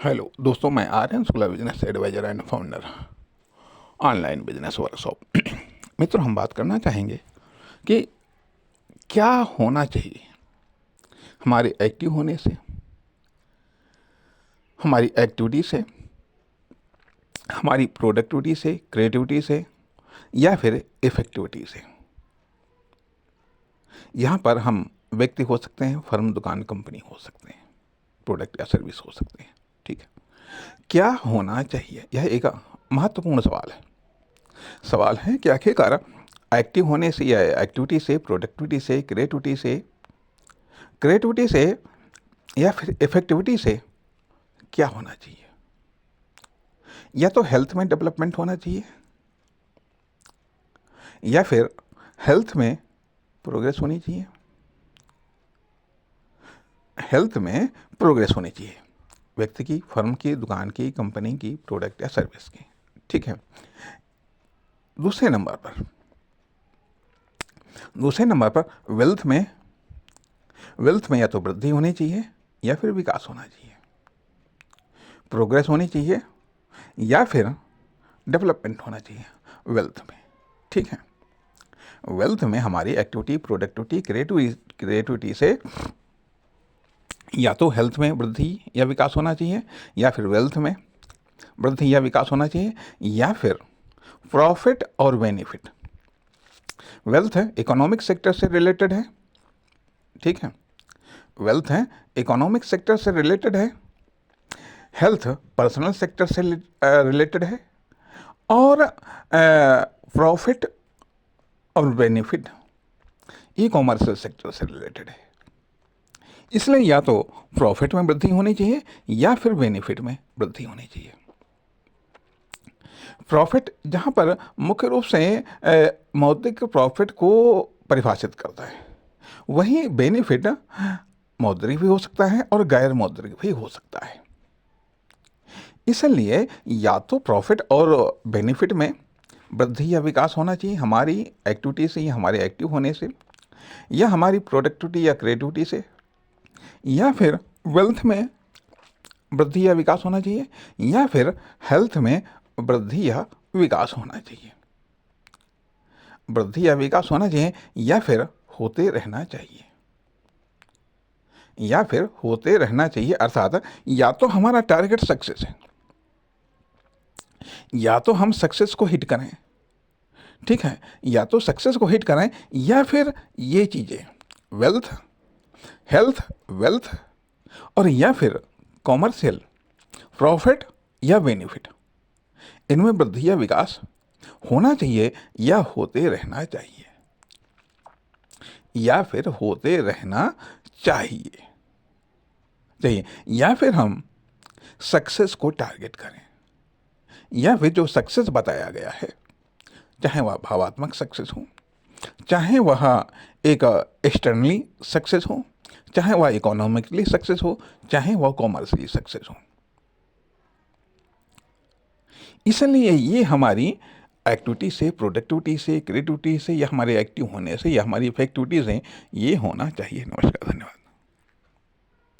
Hello दोस्तों, मैं Aryan Shukla, business advisor and founder online business workshop. मित्रों, हम बात करना चाहेंगे कि क्या होना चाहिए हमारे एक्टिव होने से, हमारी एक्टिविटी से, हमारी प्रोडक्टिविटी से, क्रिएटिविटी से या फिर इफेक्टिविटी से। यहाँ पर हम व्यक्ति हो सकते हैं, फर्म, दुकान, कंपनी हो सकते हैं, प्रोडक्ट या सर्विस हो सकते हैं। ठीक है, क्या होना चाहिए, यह एक महत्वपूर्ण सवाल है कि आखिरकार एक्टिव होने से या एक्टिविटी से, प्रोडक्टिविटी से, क्रिएटिविटी से या फिर इफेक्टिविटी से क्या होना चाहिए। या तो हेल्थ में डेवलपमेंट होना चाहिए या फिर हेल्थ में प्रोग्रेस होनी चाहिए। हेल्थ में प्रोग्रेस होनी चाहिए व्यक्ति की, फर्म की, दुकान की, कंपनी की, प्रोडक्ट या सर्विस की। ठीक है। दूसरे नंबर पर वेल्थ में या तो वृद्धि होनी चाहिए या फिर विकास होना चाहिए, प्रोग्रेस होनी चाहिए या फिर डेवलपमेंट होना चाहिए वेल्थ में। ठीक है। वेल्थ में हमारी एक्टिविटी, प्रोडक्टिविटी, क्रिएटिविटी से या तो हेल्थ में वृद्धि या विकास होना चाहिए या फिर वेल्थ में वृद्धि या विकास होना चाहिए या फिर प्रॉफिट और बेनिफिट। वेल्थ है इकोनॉमिक सेक्टर से रिलेटेड है। ठीक है, वेल्थ है इकोनॉमिक सेक्टर से रिलेटेड है, हेल्थ पर्सनल सेक्टर से रिलेटेड है और प्रॉफिट और बेनिफिट ई कॉमर्शियल सेक्टर से रिलेटेड है। इसलिए या तो प्रॉफिट में वृद्धि होनी चाहिए या फिर बेनिफिट में वृद्धि होनी चाहिए। प्रॉफिट जहाँ पर मुख्य रूप से मौद्रिक प्रॉफिट को परिभाषित करता है, वहीं बेनिफिट मौद्रिक भी हो सकता है और गैर मौद्रिक भी हो सकता है। इसलिए या तो प्रॉफिट और बेनिफिट में वृद्धि या विकास होना चाहिए हमारी एक्टिविटी से या हमारे एक्टिव होने से, या हमारी प्रोडक्टिविटी या क्रिएटिविटी से, या फिर वेल्थ में वृद्धि या विकास होना चाहिए या फिर हेल्थ में वृद्धि या विकास होना चाहिए। वृद्धि या विकास होना चाहिए या फिर होते रहना चाहिए, अर्थात या तो हमारा टारगेट सक्सेस है, या तो हम सक्सेस को हिट करें। ठीक है, या तो सक्सेस को हिट करें या फिर ये चीज़ें वेल्थ, हेल्थ, वेल्थ और या फिर कॉमर्शियल, प्रॉफिट या बेनिफिट, इनमें वृद्धि या विकास होना चाहिए या होते रहना चाहिए, या फिर होते रहना चाहिए या फिर हम सक्सेस को टारगेट करें, या फिर जो सक्सेस बताया गया है, चाहे वह भावात्मक सक्सेस हो, चाहे वह एक एक्सटर्नली सक्सेस हो, चाहे वह इकोनॉमिकली सक्सेस हो, चाहे वह कॉमर्शियली सक्सेस हो। इसलिए ये हमारी एक्टिविटी से, प्रोडक्टिविटी से, क्रिएटिविटी से या हमारे एक्टिव होने से या हमारी इफेक्टिविटी से ये होना चाहिए। नमस्कार, धन्यवाद।